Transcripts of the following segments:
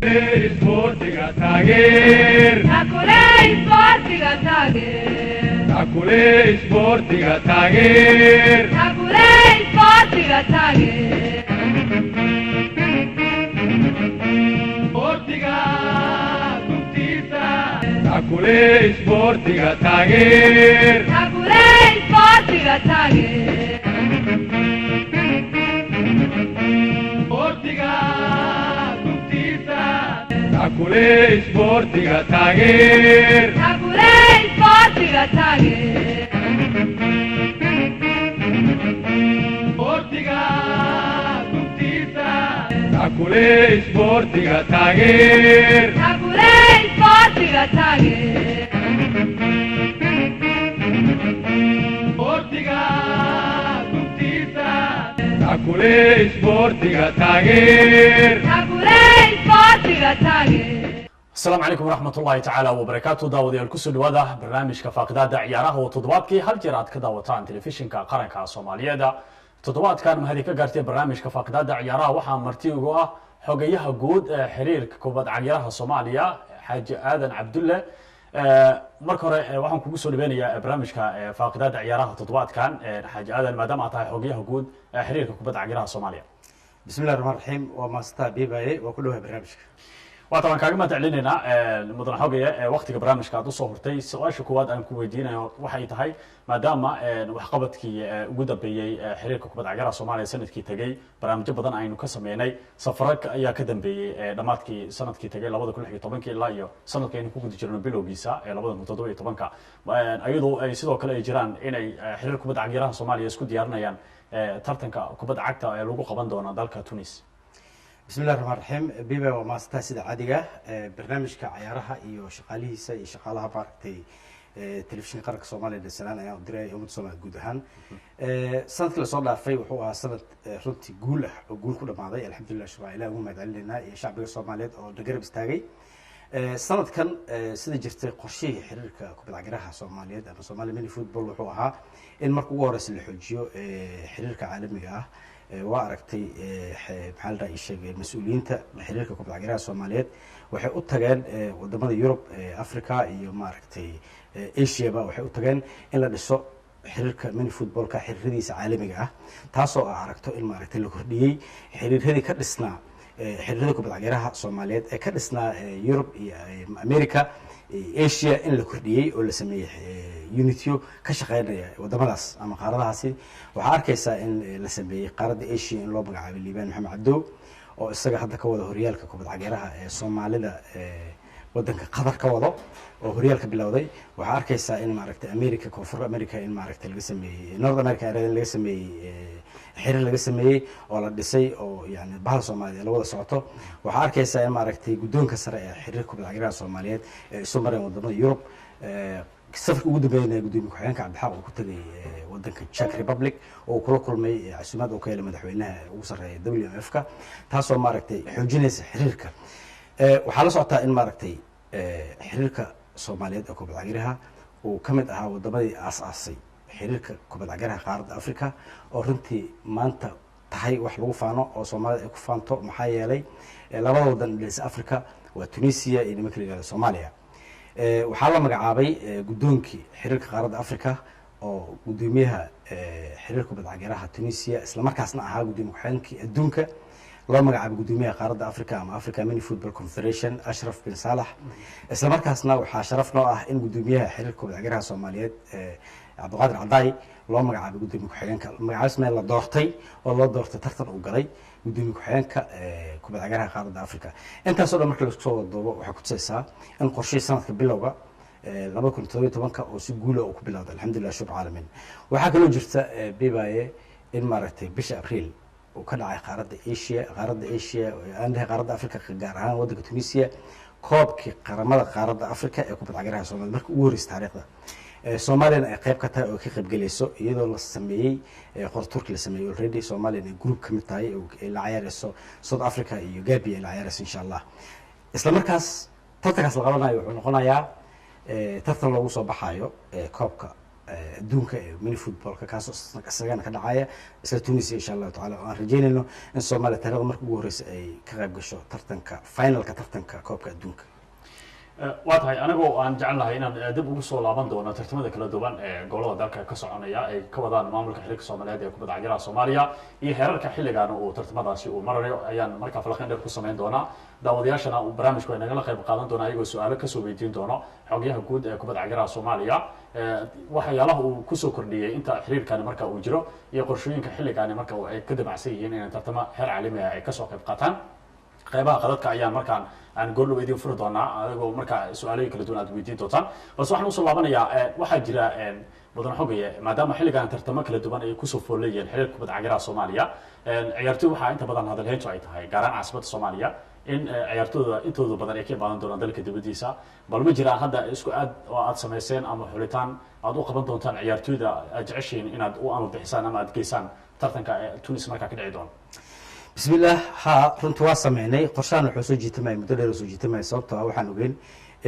Sportiga Tager. Takule Sportiga Tager. Takule Sportiga Tager. Takule Sportiga Tager. Sportiga Tuttisa. Takule Sportiga Tager. Takule Sportiga Tager. Sportiga Takule Sportiga Tager. Takule Sportiga Tager. Sportiga Tuttisa. Takule Sportiga Tager. Takule Sportiga Tager. Sportiga Tuttisa. Takule Sportiga Tager. Takule Sportiga Tager. السلام عليكم ورحمة الله تعالى وبركاته. داوديال كسو دواده برنامجka faaqidaada ciyaaraha oo toddobaadkii hal jeer aad ka daawataan telefishinka qaranka Soomaaliyeed. toddobaadkan mahadi ka gaartay barnaamijka faaqidaada ciyaaraha waxaa marti ugu ah xogayaha guud ee xiriirka kubadda cagta Soomaaliya Xaaji Aadan Cabdulle. marka hore waxaan kugu soo dhaweynayaa barnaamijka faaqidaada ciyaaraha toddobaadkan Xaaji Aadan maadaama aad tahay xogayaha guud ee xiriirka kubadda cagta Soomaaliya. bismillaahir rahmaanir rahiim waa maastaa biibaye waa ku dhawahay barnaamijka. وطبعا كاغما تعليننا مدن حوغيه وقتiga barnaamijka aad u soo hortay su'aasha koowaad aan ku weydiinayo waxay tahay maadaama wax qabadkii ugu dambeeyay xiriirka kubadda cagta Soomaaliya sanadkii tagay barnaamijyo badan aynu ka sameynay safar ayaa ka dambeeyay dhamaadkii sanadkii tagay 2016 ilaa iyo sanadkii aynu ku guda jirno bilowgiisa 2017 ayadoo ay sidoo kale ay jiraan inay xiriirka kubadda cagta Soomaaliya isku diyaarinayaan tartanka kubadda cagta ee lagu qaban doono dalka Tunis. bismillaahir rahmaanir rahiim biiba waa maastaa sida caadiga barnaamijka ciyaaraha iyo shaqaalihiisa iyo shaqaalaha maaragtay telefishinka qaranka Soomaaliya sanad ayaan u diray ummadda Soomaaliyeed guud ahaan sanadkii la soo dhaafay wuxuu ahaa sanad runtii guul ah oo guul ku dhamaaday alxamdulillah shukran ilaahay ugu mahadcelinayna iyo shacbiga Soomaaliyeed oo garab istaagay sanadkan sida jirtay qorshihii xiriirka kubadda cagta Soomaaliyeed ama Somali Mini Football wuxuu ahaa in marka ugu horeysa la xoojiyo xiriirka caalamiga ah waa aragtay maxaa la sheegay mas'uuliyiinta xiriirka kubadda cagta Soomaaliyeed waxay u tageen wadamada Yurub Afrika iyo maaragtay Asia ba waxay u tageen in la dhiso xiriirka mini footballka xiriiradiisa caalamiga ah taasoo aragto in maaragtay la kordhiyay xiriiradii ka dhisnaa xiriirada kubadda cagta Soomaaliyeed ee ka dhisnaa Yurub iyo America Asia in la kordhiyay oo la sameeyay unityo ka shaqeynaya wadamadaas ama qaaradahaasi waxa arkaysaa in la sameeyay qaaradda Asia in loo magacaabay Liibaan Maxamed Cabdow oo isaga hadda ka wada horyaalka kubadda cagta ee Soomaalida wadanka Qatar ka wado oo horyaalka bilowday waxa arkaysaa in maaragtay America Koonfur America in maaragtay laga sameeyay North America in laga sameeyay xiriir laga sameeyay oo la dhisay oo yani bahal Soomaaliya la wada socoto waxa arkaysaa in maaragtay gudoonka sare ee xiriirka kubadda cagta Soomaaliyeed ee soo maray wadamada Yurub safarka ugu dambeeyay gudoomiye ku-xigeenka Cabdixaaq uu ku tagay wadanka Czech Republic oo kula kulmay casuumad oo ka helay madaxweynaha ugu sareeya WMF-ka taasoo maaragtay xoojinaysa xiriirka waxa la socotaa in maaragtay xiriirka Soomaaliyeed ee kubadda cagta uu kamid ahaa wadamadii aasaasay xiriirka kubadda cagta qaaradda Afrika oo runtii maanta tahay wax lagu faano oo Soomaalida ay ku faanto maxaa yeelay labada wadan ee Afrika waa Tunisia iyo nimanka la yiraahdo Soomaaliya waxaa la magacaabay gudoonkii xiriirka qaaradda Afrika oo gudoomiyaha xiriirka kubadda cagta Tunisia isla markaasna ahaa gudoomiye ku-xigeenkii adduunka loo magacaabay gudoomiyaha qaaradda Afrika ama Africa Mini Football Confederation Ashraf bin Salah isla markaasna waxaa sharaf noo ah in gudoomiyaha xiriirka kubadda cagta Soomaaliyeed Cabdiqaadir Cadaay loo magacaabay gudoomiye ku-xigeenka magacaabis meel la doortay oo loo doortay tartan uu galay gudoomiye ku-xigeenka kubadda cagta qaaradda Afrika intaas oo dhan markii la soo wadoobo waxay ku tusaysaa in qorshihii sanadka bilowga 2017 oo si guul ah ku bilowday alxamdulillah shukr caalamiin waxa kale oo jirta biibaye in maaragtay bisha April oo ka dhacay qaaradda Asia aan qaaradda Afrika gaar ahaan wadanka Tunisia koobkii qaramada qaaradda Afrika ee kubadda cagta Soomaaliya markii ugu horeysay taariikhda Soomaaliya ay qayb ka tahay oo ka qayb galayso iyadoo la sameeyay qor Turki la sameeyay already Soomaaliya in group kamid tahay oo la ciyaarayso South Africa iyo Gambia la ciyaarayso insha Allah isla markaas tartankaas la qabanayo wuxuu noqonayaa tartan lagu soo baxayo koobka adduunka ee mini footballka kaasoo isagana ka dhacaya isla Tunisia insha Allah taala aan rajeynayno in Soomaaliya taariikhda markii ugu horeysay ay ka qayb gasho tartanka finalka tartanka koobka adduunka waa tahay anagoo aan jecelnahay inaan dib ugu soo laaban doono tartamada kala duwan ee gobolada dalka ka soconaya ay ka wadaan maamulka xiriirka Soomaaliyeed ee kubadda cagta Soomaaliya iyo heerarka xilligan uu tartamadaasi uu marayo ayaan markaa falaqayn dheer ku sameyn doonaa daawadayaashana uu barnaamijku ay nagala qayb qaadan doonaa iyagoo su'aalo ka soo weydiin doono xogayaha guud ee kubadda cagta Soomaaliya waxyaalaha uu ku soo kordhiyay inta xiriirkan markaa uu jiro iyo qorshooyinka xilligan markaa ay ka dabacsan yihiin in tartamo heer caalami ah ay ka soo qayb qaataan qaybaha qadadka ayaan markaan aan goordhow idin furi doonaa adigoo markaa su'aalooyin kala duwan aad weydiin doontaan balse waxaan usoo laabanayaa waxaa jira mudan xogaye maadaama xilligan tartamo kala duwan ay kusoo fooleeyeen xiriirka kubadda cagta Soomaaliya ciyaartoy waxaa inta badan hadalheyntu ay tahay gaaraan caasimada Soomaaliya in ciyaartooyda intooda badan ay ka imaan doonaan dalka dibadiisa bal ma jiraan hadda isku aad oo aad sameyseen ama xulitaan aad u qaban doontaan ciyaartooyda aad jeceshiin inaad u ama bixisaan ama aad geysaan tartanka Tunis markaa ka dhici doona بسم الله ها runtii waa sameynay qorshahan wuxuu soo jiitamay muddo dheer soo jiitamay sababtoo ah waxaan ogeyn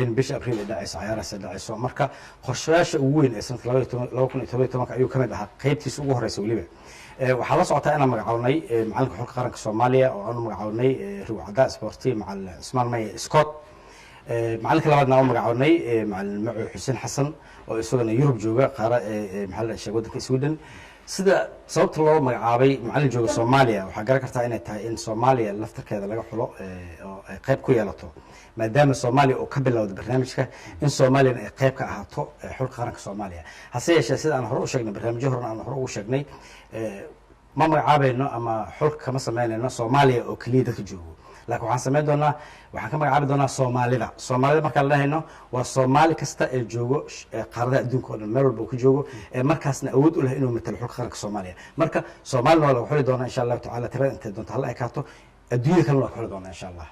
in bisha Abriil ay dhacayso ciyaaraha dhacayso marka qorshayaasha ugu weyn ee sanadka 2017 ayuu kamid ahaa qaybtiisa ugu horeysa waliba waxaa la socotaa inaan magacawnay macalinka xulka qaranka Soomaaliya oo aan magacawnay Ruwada Sporti macal Ismaan May Scott macalinka labaadna aan magacawnay macalin Macu Xuseen Xasan oo isaguna Yurub jooga qaara maxal waddanka Sweden sida sababta loo magacaabay macalin jooga Soomaaliya waxa garan kartaa inay tahay in Soomaaliya laftarkeeda laga xulo oo ay qayb ku yeelato maadaama Soomaaliya oo ka bilowday barnaamijka in Soomaaliya ay qayb ka ahaato xulka qaranka Soomaaliya hase yeeshee sida aan hore u sheegnay barnaamijyo hore aan hore ugu sheegnay ma magacaabayno ama xulka kama sameynayno Soomaaliya oo kaliya dadka joogo laakiin waxaan sameyn doonaa waxaan ka magacaabi doonaa Soomaalida marka la dhahayno waa Soomaali kasta ee joogo qaarada adduunka oo dhan meel walba uu ka joogo markaasna awood u leh inuu matalo xulka qaranka Soomaaliya marka Soomaalina waa lagu xuli doonaa insha Allah taala tirada inta doonta hal ay kaato adduunka kalena waa ku xuli doonaa insha Allah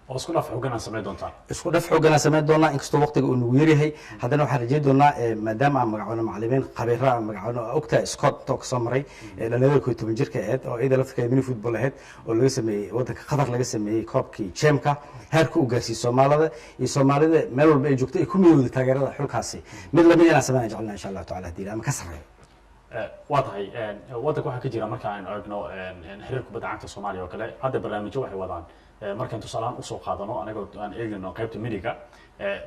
oo isku dhaf xoogana sameyn doontaan isku dhaf xoogana sameyn doonaa inkastoo waqtiga uu nagu yaryahay haddana waxaan rajeyn doonaa maadaama aan magacawno macallimiin khabiira aan magacawno ogta Scott oo ka soo maray dhalinyarada 12 jirka ahayd oo iyada lafteeda mini football ahayd oo laga sameeyay waddanka Qatar laga sameeyay koobkii Chamka heerka uu gaarsiiyay Soomaalida meel walba ay joogto ay ku midoobay taageerada xulkaasi mid lamid ah sameeyay jeclana insha Allah taala hadii ama ka sareeyo waa tahay waddanka waxa ka jira marka aan eegno xiriirka kubadda cagta Soomaaliya oo kale hadda barnaamijyo waxay wadaan markaan tusaalaan usoo qaadano anagoo aan eegno qaybta midiga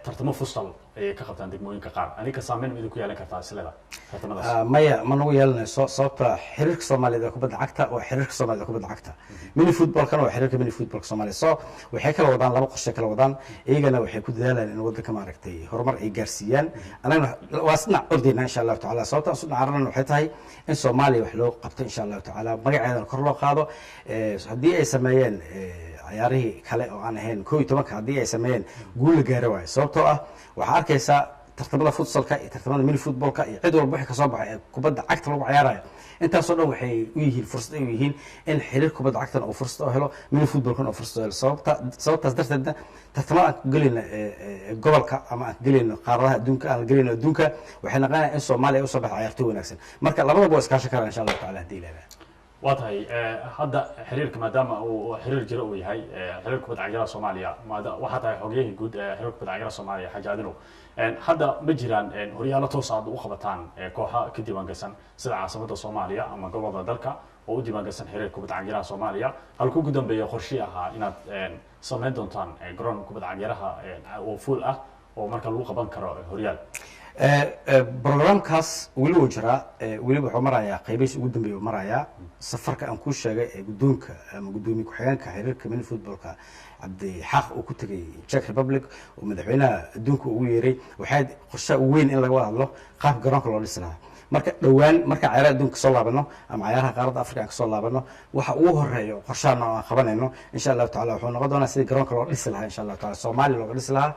tartamo fustal ay ka qabtaan degmooyinka qaar aniga saameyn mid ku yeelan kartaa silada tartamadaas maya ma nagu yeelanayso sababta xiriirka Soomaaliyeed ee kubadda cagta oo xiriirka Soomaaliyeed ee kubadda cagta mini footballkan waa xiriirka mini footballka Soomaaliya soo waxay kala wadaan laba qorshe kala wadaan iyagana waxay ku dadaalaan in waddanka maaragtay horumar ay gaarsiiyaan anagana waa isna ordayna insha Allah taala sababta isna carana waxay tahay in Soomaaliya wax loo qabto insha Allah taala magaceeda kor loo qaado haddii ay sameeyeen ciyaarihii kale oo aan ahayn 12 hadii ay sameeyeen guul la gaaro way sababtoo ah waxa arkaysaa tartamada futsalka iyo tartamada mini footballka iyo cid walba wixii ka soo baxay kubadda cagta lagu ciyaarayo intaas oo dhan waxay u yihiin fursad ay u yihiin in xiriir kubadda cagta oo fursad u helo mini footballkan oo fursad u helo sababtaas darteed tartamada aan ku galina gobolka ama aan galina qaaradaha adduunka aan galina adduunka waxay noqonayaan in Soomaaliya u soo baxay ciyaartoy wanaagsan marka labadaba waa iska shaqeynaa insha Allah taala hadii ilaahay waa tahay hadda xiriirka maadaama uu xiriir jiro uu yahay xiriirka kubadda cagta Soomaaliya waxa tahay xogeeyay guud xiriirka kubadda cagta Soomaaliya xajaadino hadda ma jiraan horyaalo toos ah u qabataan kooxaha ka diiwaangashan sida caasimada Soomaaliya ama gobolada dalka oo u diiwaangashan xiriirka kubadda cagta Soomaaliya halkuu ugu dambeeyay qorshe ahaa inaad sameyn doontaan garoon kubadda cagta oo full ah oo marka lagu qaban karo horyaal programkaas weli wuu jiraa weli wuxuu marayaa qaybihiisa ugu dambeeyay marayaa safarka aan ku sheegay ee guddoonka ama guddoomiye ku-xigeenka xiriirka mini footballka Cabdi Xaq oo ku tagay Czech Republic oo madaxweynaha adduunka ugu yeeray waxay qorshe weyn in laga wada hadlo qaab garoonka loo dhisi lahaa marka dhawaan marka ciyaaraha adduunka soo laabano ama ciyaaraha qaaradda Afrika ka soo laabano waxa ugu horeeyo qorshahan aan qabanayno insha Allah taala wuxuu noqon doonaa sidii garoonka loo dhisi lahaa insha Allah taala Soomaaliya loo dhisi lahaa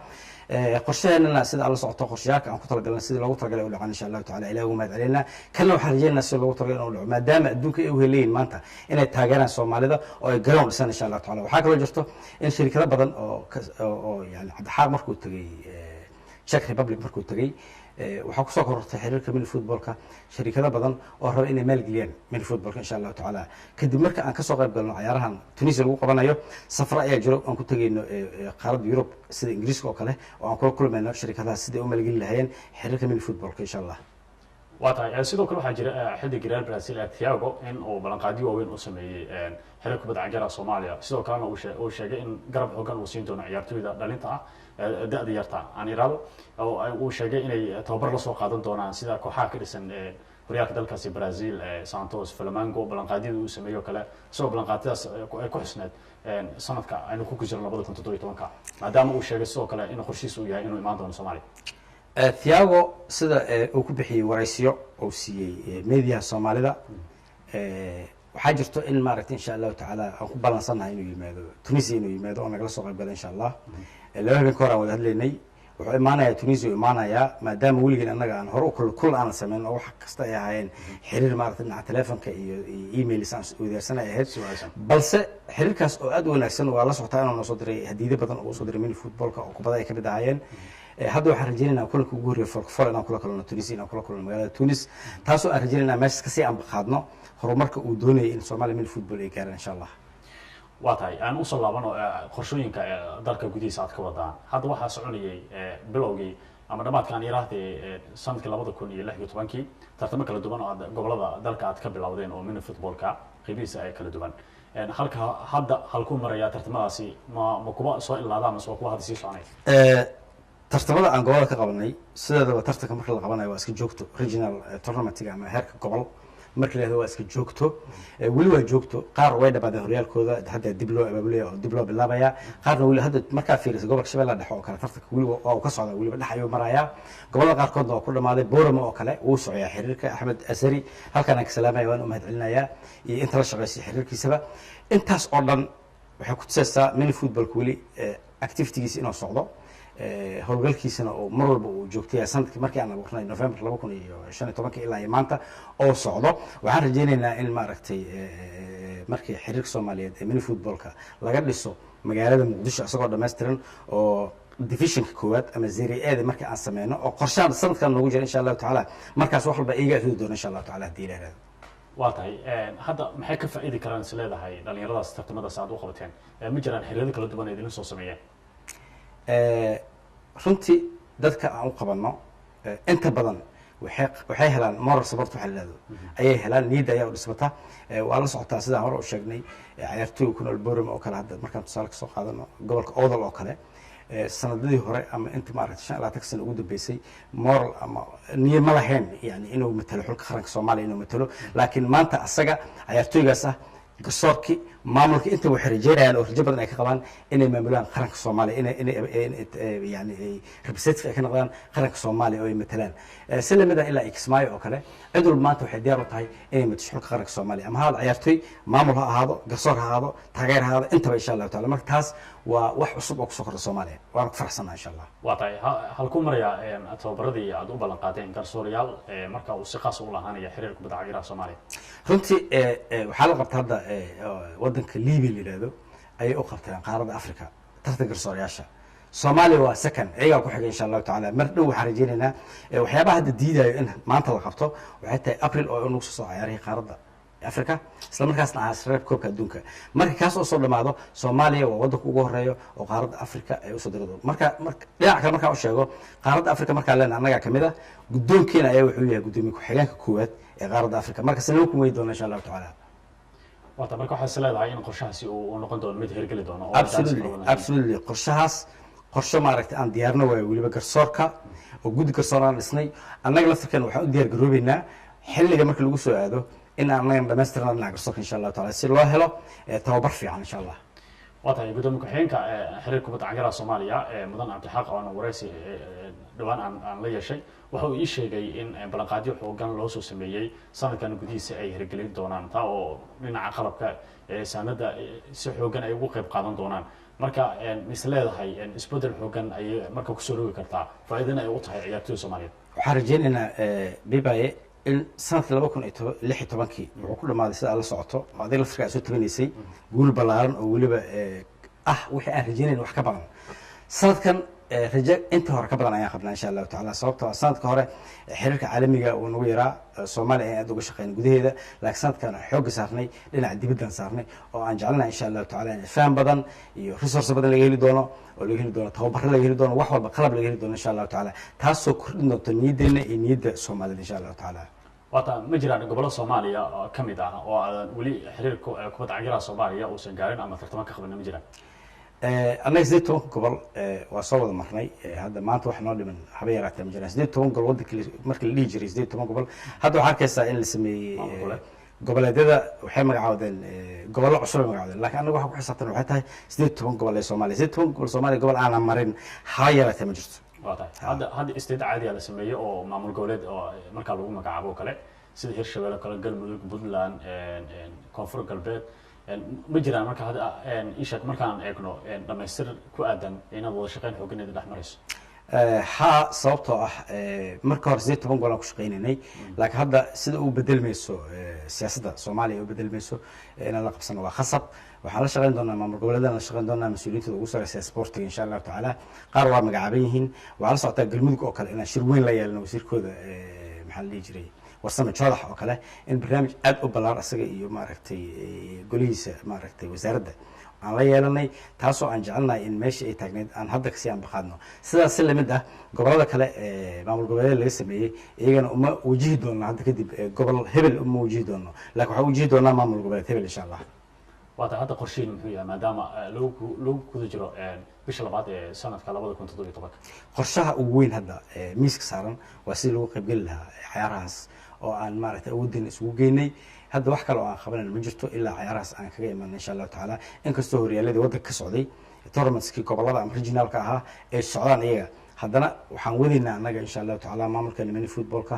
qorsheena sida alla socoto qorshayaasha aan ku talagalnay sida loogu talagalay u dhacaan insha Allah taala ilaahay u mahad celinaa kana waxaan rajaynaynaa sida loogu talagalay inuu dhaco maadaama adduunka ay u helayeen maanta inay taageeraan Soomaalida oo ay garoon dhisan insha Allah taala waxaa kaloo jirto in shirkado badan oo yani Cabdi markuu tagay Czech Republic markuu tagay waxaa ku soo korortay xiriirka mini footballka shirkado badan oo raba inay maalgeliyaan mini footballka insha Allah taala kadib marka aan ka soo qayb galno ciyaarahan Tunisia lagu qabanayo safar ayaa jiro aan ku tagayno qaaradda Yurub sida Ingiriiska oo kale oo aan kula kulmayno shirkadaha sida ay u maalgelin lahaayeen xiriirka mini footballka insha Allah waatahay sidoo kale waxaa jira xiddig reer Brazil Thiago in uu ballanqaadyo waaweyn u sameeyay xiriirka kubadda cagta Soomaaliya sidoo kalena uu sheegay in garab xooggan uu siin doono ciyaartoyda dhalinta ah da'da yarta aan yiraahdo oo uu sheegay inay tababar la soo qaadan doonaan sida kooxaha ka dhisan horyaalka dalkaasi Brazil Santos Flamengo ballanqaadyada uu sameeyo kale soo ballanqaadadaas ay ku xusneed sanadka aynu ku jirno 2017 maadaama uu sheegay sidoo kale in qorshiisu uu yahay inuu imaan doono Soomaaliya Thiago sida uu ku bixiyay waraysiyo oo siiyay media Soomaalida waxaa jirto in maaragtay insha Allah taala aan ku balansanahay inuu yimaado Tunisia inuu yimaado oo nagala soo qayb galo insha Allah laba habeen ka hor aan wada hadlaynay wuxuu imaanayaa Tunisia uu imaanayaa maadaama weligeed annaga aan hore u kul aan sameyn oo wax kasta ay ahaayeen xiriir maaragtay dhinaca telefoonka iyo email aan wadaarsanay ahayd balse xiriirkaas oo aad u wanaagsan waa la socotaa inuu soo diray hadiido badan oo soo diray mini footballka oo kubadda ay ka mid ahaayeen hadda waxaan rajaynaynaa kulanka ugu horreeya forkfor inaan kula kulano Tunisia inaan kula kulano magaalada Tunis taasoo aan rajaynaynaa meeshaas kasii aan qaadno horumarka uu doonayay in Soomaaliya mini football ay gaaraan insha Allah waatahay aan u soo laabano qorshooyinka dalka gudihiisa aad ka wadaan hadda waxaa soconayay bilowgii ama dhamaadka aan yiraahdee sanadkii 2016 tartamo kala duwan oo gobolada dalka aad ka bilowdeen oo mini footballka qiibihiisa ay kala duwan halka hadda halku maraya tartamadaasi ma kuba soo ilaadaan soo kuba hadda sii soconay tartamada aan gobolka ka qabanay sideedaba tartanka marka la qabanayo waa iska joogto regional tournamentiga ama heerka gobol marka la waa iska joogto wali waa joogto qaar way dhabaadeen horyaalkooda hadda dib loo abaabulay oo dib loo bilaabaya qaarna wali hadda marka fiiriso gobolka Shabeellaha Dhexe oo kale tartanka wali waa ka socda wali dhex ayuu maraya gobolada qaar kood waa ku dhamaaday Boorama oo kale uu socyaa xiriirka Axmed Asari halkan aan ka salaamay waan u mahadcelinayaa iyo inta la shaqeysay xiriirkiisaba intaas oo dhan waxay ku tusaysaa mini footballka wali activity-giisa inuu socdo howlgalkiisana oo mar walba uu joogtay sanadkii markii aan abuurnay November 2015 ilaa maanta oo socdo waxaan rajaynaynaa in maaragtay markii xiriirka Soomaaliyeed ee mini footballka laga dhiso magaalada Muqdisho asagoo dhameystiran oo divisionka koowaad ama Serie A markii aan sameeyno oo qorshaha sanadkan noogu jira insha Allah taala markaas wax walba iiga fidi doona insha Allah taala hadii la yiraahdo waatahay hadda maxay ka faa'iidi karaan sileedahay dhalinyaradaas tartamadaas aad u qabateen ma jiraan xiriirada kala duwan ee idin soo sameeyeen runtii dadka aan u qabanno inta badan waxay helaan moral support waxa la yiraahdo ayay helaan niyad ayaa u dhismata waa la socotaa sida hore u sheegnay ciyaartooyda ku nool Boorama oo kale hadda markaan tusaale ka soo qaadano gobolka Oodal oo kale sanadadii hore ama inta maaragtay 15 sano ugu dambeysay moral ama niyad ma lahayn yani inuu matalo xulka qaranka Soomaaliya inuu matalo laakiin maanta asaga ciyaartooygaas ah garsoorki maamulka inta wax rajeynayaan oo rajo badan ay ka qabaan inay maamulaan qaranka Soomaaliya inay yani representative ay ka noqdaan qaranka Soomaaliya oo ay matalaan salamada ilaa Kismaayo oo kale cidul maanta waxay diyaar u tahay inay matasho qaranka Soomaaliya ama hal ciyaartoy maamul ha ahaado garsoor ha ahaado taageer ha ahaado intaba insha Allah taala marka taas waa wax cusub oo ku soo kordhay Soomaaliya waan ku faraxsanahay insha Allah waatahay halku maraya tababaradii aad u ballan qaadeen garsoorayaal marka uu si qaas u lahaanaya xiriirka kubadda cagta Soomaaliya runtii waxaa la qabtaa hadda wadanka Liibiya yiraahdo ay u qabtaan qaaradda Afrika tartan garsoorayaasha Soomaaliya waa second ayaga ku xigay insha Allah taala mar dhow waxaan rajaynaynaa waxyaabaha hadda diidayo in maanta la qabto waxay tahay April oo inuu soo ciyaaray qaaradda Afrika isla markaasna ah reeb koobka adduunka marka kaas oo soo dhamaado Soomaaliya waa wadanka ugu horeeyo oo qaaradda Afrika ay u soo dirado marka dhinaca kale marka uu sheego qaaradda Afrika marka leen anaga kamida guddoonkeena ayaa wuxuu yahay guddoomiye ku xigeenka koowaad ee qaaradda Afrika marka sanad ku weey doona insha Allah taala waata marka waxa salaadahay in qorshahaasi uu noqon doono mid hirgeli doono oo absolutely qorshahaas qorshe maaragtay aan diyaarno way waliba garsoorka oo guddi garsoor aan dhisnay annaga laftirkan waxaan u diyaar garoobaynaa xilliga marka lagu soo aado in aan naga dhameystirnaa dhinaca garsoorka insha Allah taala si loo helo tababar fiican insha Allah waatahay gudoomiye ku-xigeenka xiriirka kubadda cagta Soomaaliya mudan Cabdixaaq oo waraysi dhawaan aan la yeeshay waxa uu ii sheegay in ballanqaadyo xoogan loo soo sameeyay sanadkan gudihiisa ay hirgelin doonaan taa oo dhinaca qalabka sanada si xoogan ay ugu qayb qaadan doonaan marka misleedahay isbedel xoogan ay marka ku soo roogi kartaa faa'iidana ay u tahay ciyaartoyda Soomaaliyeed waxaan rajaynaynaa bibaye in sanadkii 2016 wuxuu ku dhamaaday sida la socoto adeeg laftirka soo tabanaysay guul balaaran oo waliba wixii aan rajaynayno wax ka badan sanadkan rajo inta hore ka badan ayaan qabnaa insha allahu tacaala sababtoo ah sanadka hore xiriirka caalamiga uu nagu yaraa soomaaliya ayaan aad uga shaqeyn gudaheeda laakiin sanadkan xoogga saarnay dhinaca dibaddan saarnay oo aan jecelnahay insha allahu tacaala in faham badan iyo resource badan laga heli doono oo laga heli doono tababaro laga heli doono wax walba qalab laga heli doono insha allahu tacaala taasoo kordhin doonto niyaddeena iyo niyadda soomaalida insha allahu tacaala waata ma jiraan gobollo Soomaaliya oo kamid ah oo aan wali xiriirka kubadda cagta Soomaaliya uusan gaarin ama tartan ka qaban ma jiraan annaga 18 gobol waa soo wada marnay hadda maanta wax noo dhiman haba yaraatee ma jiraan 18 gobol waddanka markii la dhihi jiray 18 gobol hadda waxaa arkaysaa in la sameeyey goboleedyada waxay magacaawdeen gobollo cusub ay magacaawdeen laakiin annaga waxa ku xisaabtan waxay tahay 18 gobol ee Soomaaliya 18 gobol Soomaaliya gobol aan marin haba yaraatee ma jirto hadda isteed caadi ah la sameeyo oo maamul goboleed oo marka lagu magacaabo kale sida Hirshabelle kala Galmudug Puntland Koonfur Galbeed ma jiraan marka hadda isha markaan eegno dhamaystir ku aadan inaad wada shaqeyn xooganeeda dhex marayso ha sababtoo ah marka hore 18 gobol aan ku shaqeynaynay laakiin hadda sida uu bedelmayso siyaasadda Soomaaliya uu bedelmayso inaan la qabsano waa khasab waxaan la shaqeyn doonaa maamul goboleedana la shaqeyn doonaa mas'uuliyiinta ugu sareysa sportiga insha Allah taala qaar waa magacaaban yihiin waxaa la socotaa Galmudug oo kale inaan shir weyn la yeelano wasiirkooda maxaa la dhihi jiray warsame joodax oo kale in barnaamij aad u ballaaran asaga iyo maaragtay golihiisa maaragtay wasaaradda aan la yeelanay taasoo aan jecelnahay in meesha ay taagneed aan hadda kasii aan baqaadno sidaas si lamid ah gobolada kale maamul goboleed laga sameeyey iyagana uma wajihi doonno hadda kadib gobol hebel uma wajihi doonno laakiin waxaan wajihi doonaa maamul goboleed hebel insha allah waata hadda qorsheyn muxuu yahay maadaama lagu guda jiro bisha labaad ee sanadka 2017 qorshaha ugu weyn hadda miiska saaran waa sidii lagu qaybgeli lahaa ciyaarahaas oo aan maaragtay awoodin isugu geynay hadda wax kale oo aan qabanayno ma jirto ilaa ciyaarahaas aan kaga imaano insha Allah taala inkastoo horyaaladii waddanka ka socday tournamentskii gobolada ama regionalka ahaa ay socdaan iyaga haddana waxaan wadaynaa annaga insha Allah taala maamulka nimanka footballka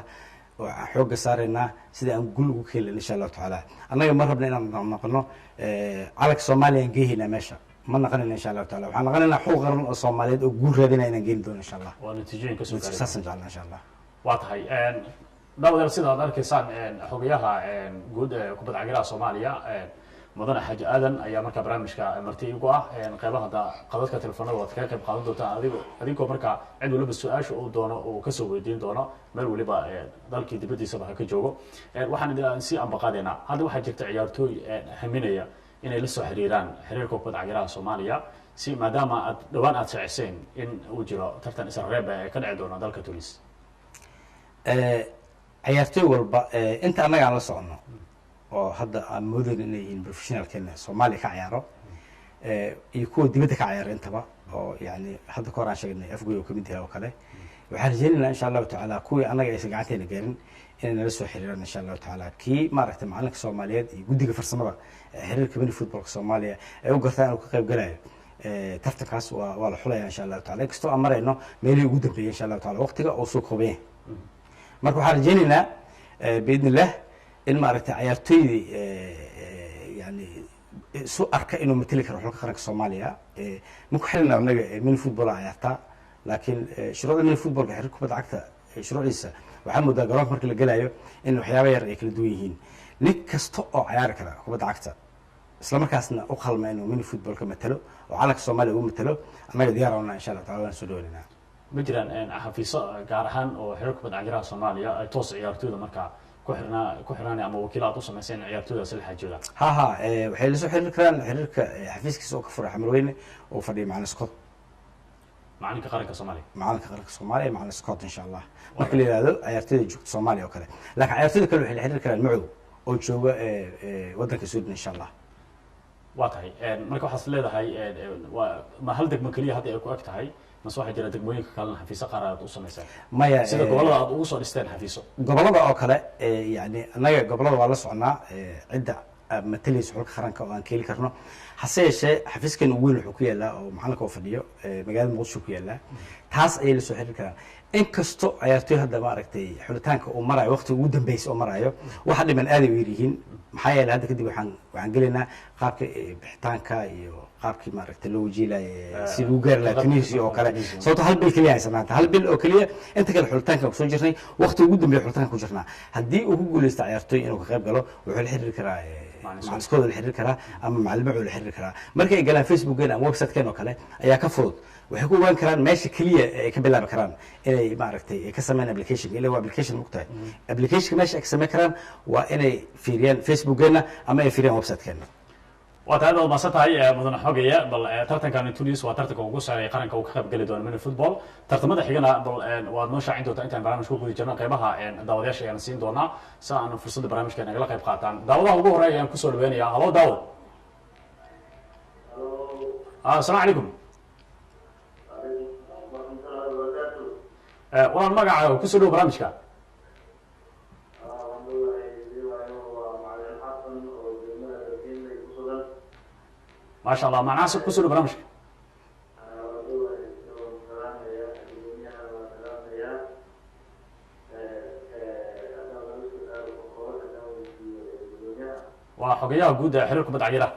oo xoogga saarayna sida aan gul ugu keenay insha Allah taala annaga ma rabna inaan noqono calanka Soomaaliya geeyna meesha ma naqanayna insha Allah taala waxaan naqanaynaa xuquuq qaran oo Soomaaliyeed oo guul raadinayna inaan geyn doono insha Allah waa natiijooyin ka soo gaaray insha Allah waa tahay dawladda sida aad arkaysaan xogayaha guud ee kubadda cagta Soomaaliya mudane Xaji Aadan ayaa marka barnaamijka marti igu ah qaybaha qadadka telefoonada waad ka qayb qaadan doontaa adigoo marka cid waliba su'aasha uu doono oo ka soo weydiin doono meel waliba dalkii dibadiisa ba ka joogo waxaan idin si aan baqadeena hadda waxa jirta ciyaartooy haminaya inay la soo xiriiraan xiriirka kubadda cagta Soomaaliya si maadaama aad dhawaan aad saaciseen in uu jiro tartan isreeb ee ka dhici doona dalka Tunis ciyaartooy walba inta anaga aan la socono oo hadda aan moodin inay yihiin professionalkeena Soomaaliya ka ciyaaro iyo kuwa dibadda ka ciyaara intaba oo yani hadda ka hor aan sheegnay afgoy oo kamid yahay oo kale waxaan rajaynaynaa insha Allah taala kuwii anaga aysan gacanteena gaarin inay nala soo xiriiraan insha Allah taala kii maaragtay macalinka Soomaaliyeed iyo guddiga farsamada xiriirka bani footballka Soomaaliya ay u gartaan inuu ka qayb galayo tartankaas waa la xulaya insha Allah taala inkastoo aan marayno meelihii ugu dambeeyay insha Allah taala waqtiga oo soo koobay marka waxaan rajaynaynaa باذن الله in maaragtay ciyaartooydii yani soo arka inuu matali karo xulka qaranka Soomaaliya ma ku xilna anaga min football ciyaarta laakiin shuruucda min footballka xiriirka kubadda cagta shuruuciisa waxaa moodaa garoonka marka la galayo in waxyaabo yar ay kala duwan yihiin nin kasta oo ciyaari kara kubadda cagta isla markaasna u qalma inuu min footballka matalo oo calanka Soomaaliya uu matalo anaga diyaar ah insha Allah taala waan soo dhaweynaa ma jiraan xafiiso gaar ahaan oo xiriirka kubadda cagta Soomaaliya ay toos ciyaartooyda marka ku xirnaan ama wakiilada u sameeyeen ciyaartooyda si la xajooda waxay la soo xiriir karaan xiriirka xafiiskiisa oo ka furay Xamarweyne oo fadhiyo macallin Scott macalinka qaranka Soomaaliya macallin Scott insha Allah marka la yiraahdo ciyaartooyda joogta Soomaaliya oo kale laakiin ciyaartooyda kale waxay la xiriir karaan Macow oo jooga waddanka Suudaan insha Allah waa tahay marka waxaad leedahay ma hal degmo kaliya hadda ay ku ag tahay mas waxa jira degmooyinka kale xafiiso qaar aad u sameeysan maya sida gobolada aad ugu soo dhisteen xafiiso gobolada oo kale yani anaga gobolada waa la soconaa cidda matalaysa xulka qaranka oo aan keeli karno hase yeeshee xafiiskan ugu weyn wuxuu ku yaalaa oo macalinka oo fadhiyo magaalada Muqdisho ku yaalaa taas ayay la soo xiriir karaan inkastoo ciyaartooy hadda maaragtay xulitaanka uu marayo waqtiga ugu dambeysay oo marayo waxa dhiman aad ay u yihiin maxaa yeelay hadda kadib waxaan gelaynaa qaabka bixitaanka iyo qaabkii maaragtay loo wajiilay si uu gaar la Tunisia oo kale sababtoo hal bil kaliya ay samaynta hal bil oo kaliya inta kale xulitaanka ku soo jirnay waqtiga ugu dambeeyay xulitaanka ku jirnaa haddii uu ku guuleysto ciyaartooy inuu ka qayb galo wuxuu la xiriiri karaa macaliskooda la xiriiri karaa ama macallimacooda la xiriiri karaa markay ay galaan facebookgeena ama website-keen oo kale ayaa ka fudud waxay ku ogaan karaan meesha keliya ay ka bilaabi karaan inay maaragtay ay ka sameeyaan application ilaa waa application mugtahay applicationka meesha ay ka sameyn karaan waa inay fiiriyaan facebookgeena ama ay fiiriyaan website-keena waa tahay aad maasan tahay mudane xogaya bal tartankan tunis waa tartanka ugu saaray qaranka uu ka qayb geli doono mini football tartamada xigana bal waad noo shaacin doontaa intaan barnaamijka ku guda jirno qeybaha daawadayaasha ayaan siin doonaa si aan fursadda barnaamijka nagala qayb qaataan daawadaha ugu horeeya ayaan kusoo dhaweynayaa halo daawad asalaamu calaykum walaan magacaaga kusoo dhawo barnaamijka ما شاء الله مع ناس كسر برامج وحقيقة جود حلوكم بتعجيرة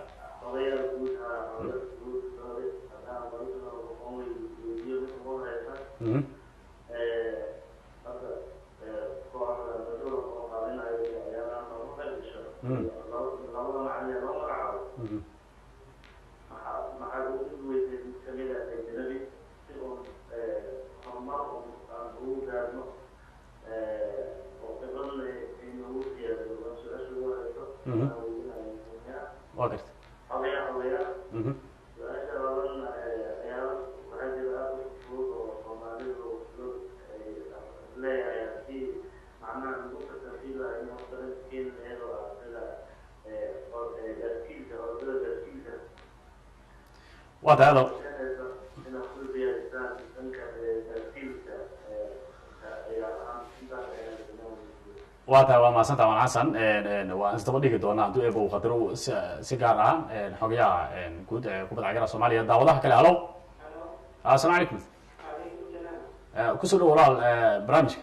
واقف واضح هذا waata waa maasanta waan xasan waan isdaba dhigi doonaa hadduu eeba uu qadaro si gaar ah xogayaha guud kubadda cagaraha soomaaliya daawadaha kale halo assalaamu calaykum kusoo dhow walaal barnaamijka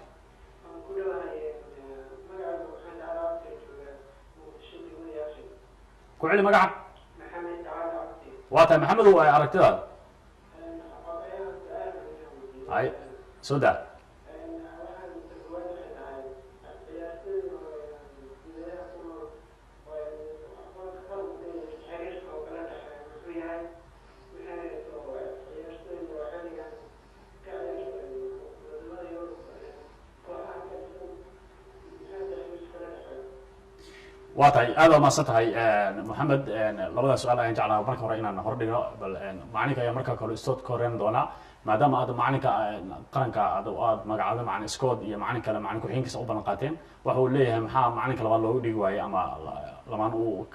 ku celi magaca waa tahay maxamedow aragtidaada hay soo daa waa tahay aad waa mahadsan tahay maxamed labada su-aal ayaan jeclaha marka hore inaan hordhigo bal macalinka ayaa markaa kale istood ka horeyn doonaa maadaama aad macalinka qaranka aad magacaabay macalin scood iyo macalin kale macalin ku-xigeenkiisa u ballan qaateen waxa uu leeyahay maxaa macalinka labaad loogu dhigi waayey ama lamaan uu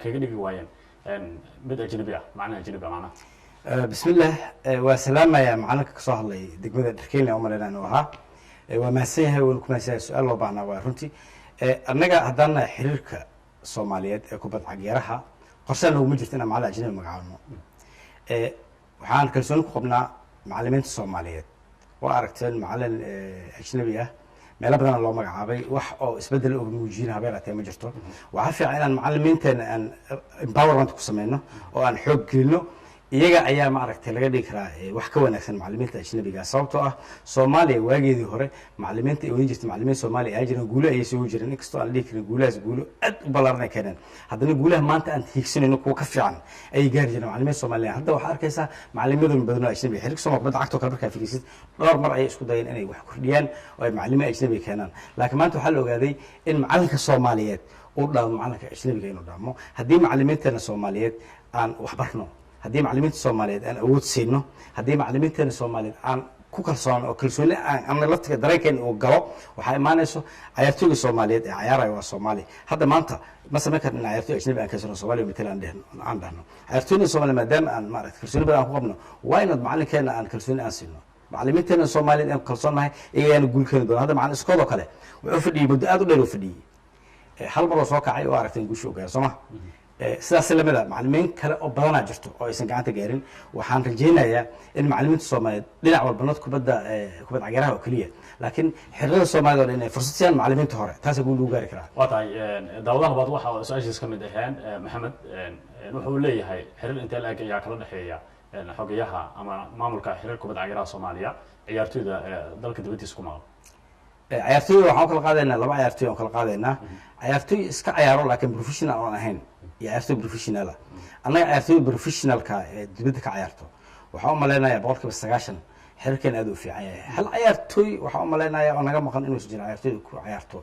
kaga dhigi waayeen mid ajnabi ah macalin ajnabi ah macnaha bismillah waa salaamaya macalinka kasoo hadlay degmada dharkeynle oo malaynaa inuu ahaa waa mahadsan yahay waanu ku mahadsan yahay su-aal loo baahnaa waa runtii annaga haddaana xiriirka soomaaliyeed ee kubad cagyaraha qorsaan loguma jirto inaan macalin ajnabi magacaabno waxaan kalsooni ku qabnaa macalimiinta soomaaliyeed waa aragteen macalin ajnabi ah meelo badana loo magacaabay wax oo isbedel oo muujiyeen habeeratee ma jirto waxaa fiican inaan macalimiinteena aan empowerment ku sameyno oo aan xoog gelino iyaga ayaa maaragtay laga dhigi karaa wax ka wanaagsan macalimiinta ajnabiga sababtoo ah Soomaaliya waageedii hore macalimiinta ay wadi jirtay macalimiin Soomaali ay jireen guulo ay soo jireen inkastoo aan dhigi karin guulahaas guulo aad u ballaaran keenan haddana guulaha maanta aan hiigsanayno kuwa ka fiican ay gaari jireen macalimiin Soomaaliya hadda waxaa arkaysaa macalimiin badan oo ajnabi xiriirka Soomaaliya kubadda cagta kala markaa fikisid dhowr mar ay isku dayeen inay wax kordhiyaan oo ay macalimiin ajnabi keenaan laakiin maanta waxaa la ogaaday in macalinka Soomaaliyeed uu dhaamo macalinka ajnabiga inuu dhaamo haddii macalimiinteena Soomaaliyeed aan wax barno haddii macalimiinta Soomaaliyeed aan awood siino haddii macalimiinteena Soomaaliyeed aan ku kalsoon oo kalsooni aan laftiga dareenkeena uu galo waxaa imaanayso ciyaartooyga Soomaaliyeed ee ciyaaraya waa Soomaali hadda maanta ma sameyn karno ciyaartooy ajnabi aan ka soo Soomaaliya metel aan dhahno ciyaartooyga Soomaaliyeed maadaama aan maaragtay kalsooni badan ku qabno waa inaad macalinkeena aan kalsooni aan siino macalimiinteena Soomaaliyeed aan kalsoonahay iyagana guul keeni doona hadda macalin iskood oo kale wuxuu fadhiyay muddo aad u dheer u fadhiyay hal mar oo soo kacay oo aragtay guusha ogaay Soomaa sidaas lamida macalimiin kale oo badanaa jirto oo aysan gacanta gaarin waxaan rajaynayaa in macalimiinta Soomaaliyeed dhinac walba nod kubadda cagaraha oo kaliya laakiin xiriirada Soomaaliyeed oo inay fursad siiyaan macalimiinta hore taas ugu loo gaari karaa waa tahay daawadaha baad waxa su-aashiis ka mid ahaan maxamed wuxuu leeyahay xiriir intee la-eg ayaa kala dhexeeya xogayaha ama maamulka xiriirka kubadda cagaraha Soomaaliya ciyaartooyda dalka dibadiisa ku maqan ciyaartooyda waxaan kala qaadaynaa laba ciyaartooy oo kala qaadaynaa ciyaartooy iska ciyaaro laakiin professional aan ahayn iyo ciyaartoy professional annaga ciyaartoy professionalka dibadda ka ciyaarto waxaan u maleynayaa 90% xiriirkan aad u fiican yahay hal ciyaartoy waxaan u maleynayaa oo naga maqan inuu jiro ciyaartoy ku ciyaarto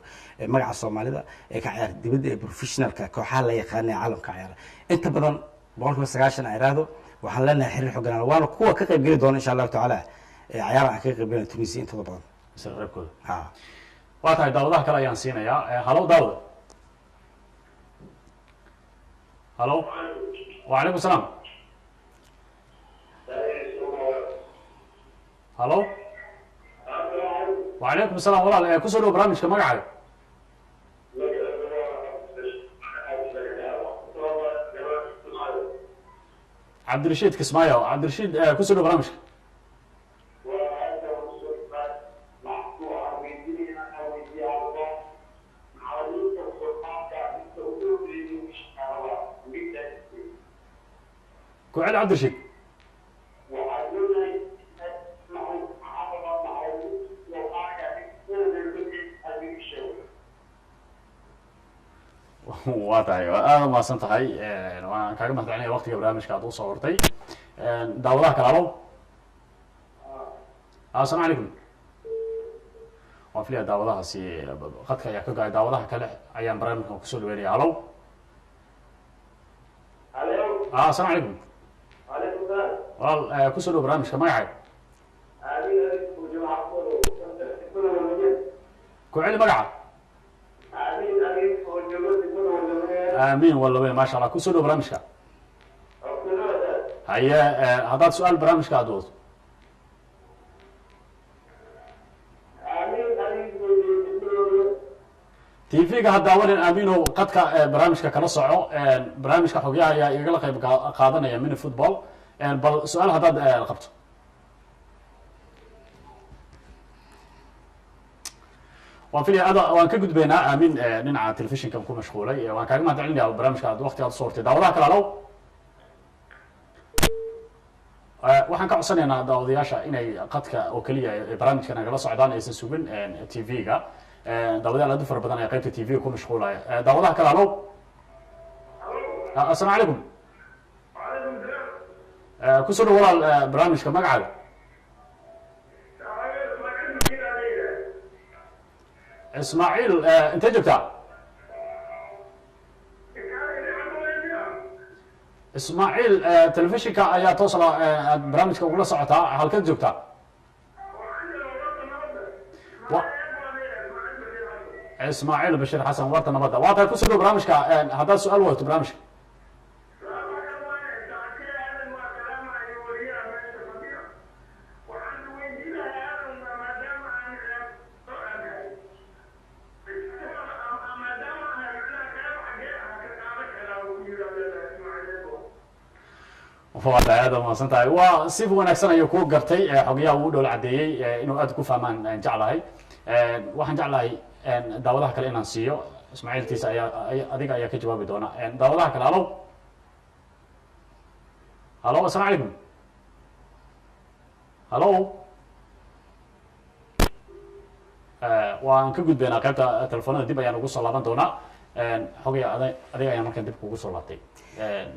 magaca Soomaalida ee ka ciyaar dibadda ee professionalka kooxaha la yaqaan ee caalamka ciyaara inta badan 90% ay raado waxaan leenahay xiriir xooggan waana kuwa ka qayb gali doona insha Allah taala ciyaaraha ka qayb galay Tunisia inta badan isla reebkooda waa tahay daawadaha kale ayaan siinayaa halo daawada halo وعليكم السلام هلو وعليكم السلام والله كسروا برامجك مقعد عبد الرشيد كسمايو عبد الرشيد كسروا برامجك كوعد عبد الرشيد waa tahay aad ma san tahay waan kaaga mahadcelinaya waqtiga barnaamijka aad u soo hortay daawadaha kale alo assalaamu calaykum waan filaya daawadahaasi khadka ayaa ka go'ay daawadaha kale ayaan barnaamijka kusoo dhaweynaya alo assalaamu calaykum walaal kusoo dhow barnaamijka magacaaga ku celi magaca amiin walawe maasha allah kusoo dhow barnaamijka haye haddaad su-aal barnaamijka aad wado tv-ga haddaawanin aamiinow qadka barnaamijka kala soco barnaamijka xogyaha ayaa igala qayb qaadanaya mini football bal su-aal haddaad qabto waan filaya waan ka gudbaynaa aamin dhinaca telefishinka ku mashquulay waan kaaga mahadcelinaya barnaamijka aad waqti aad usoo hortay daawadaha kale alow waxaan ka codsanaynaa daawadayaasha inay qadka oo keliya barnaamijka nagala socdaan aysan sugin tv-ga daawadayaal aad u fara badan ee qaybta tv-ga ku mashquulaya daawadaha kale alow assalaamu calaykum kusoo dhow walaal barnaamijka magacaaga ismaaciil intee joogtaa ismaaciil telefishinka ayaa toos aad barnaamijka ugula socotaa halkeed joogtaa ismaaciil bashir xasan warta nabadda waa tahay kusoo dhow barnaamijka haddaad su-aal wadato barnaamijka waa aad mahadsan tahay waa si wanaagsan ayuu ku gartay xogyaha uu dhowl cadeeyay inuu aad ku fahmaan jeclahay waxaan jeclahay daawadaha kale inaan siiyo ismaaciiltiisa adiga ayaa ka jawaabi doona daawadaha kale alo alo assalaamu calaykum alo waan ka gudbaynaa qaybta telefoonada dib ayaan ugu soo laaban doonaa xogya adiga ayaan markaan dib kugu soo laabtay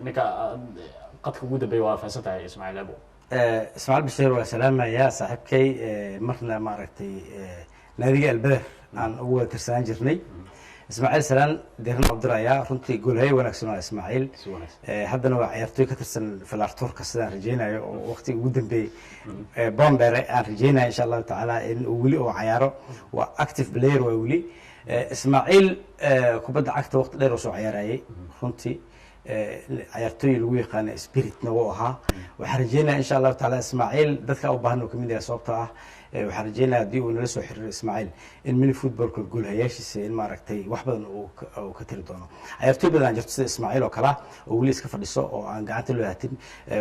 ninka qadka ugu dambeeya waa fahansan tahay ismaaciil abo ismaaciil bashir waa salaamaya saaxiibkay marna maaragtay naadiga albeder aan ugu wada tirsanaan jirnay ismaaciil salaan deeran cabdiraaya runtii goolhaye wanaagsan waa ismaaciil haddana waa ciyaartooy ka tirsan filartoorka sidaan rajeynayo oo waqtiga ugu dambeeyey bombere aan rajeynaya insha allahu tacaala in uu weli oo cayaaro waa active player waa weli ismaaciil kubadda cagta waqti dheer oo soo ciyaarayay runtii ciyaartooy lagu yaqaana spiritna wuu ahaa waxaan rajeynaya insha allahu tacaala ismaaciil dadka u baahan oo kamid yahay sababtoo ah waxaan rajeynaya haddii uu nala soo xiriiro ismaaciil in mini footballka goolhayaashiisa in maaragtay wax badan uu ka tiri doono ciyaartooy badan jirto sida ismaaciil oo kala oo weli iska fadhiso oo aan gacanta loo hatin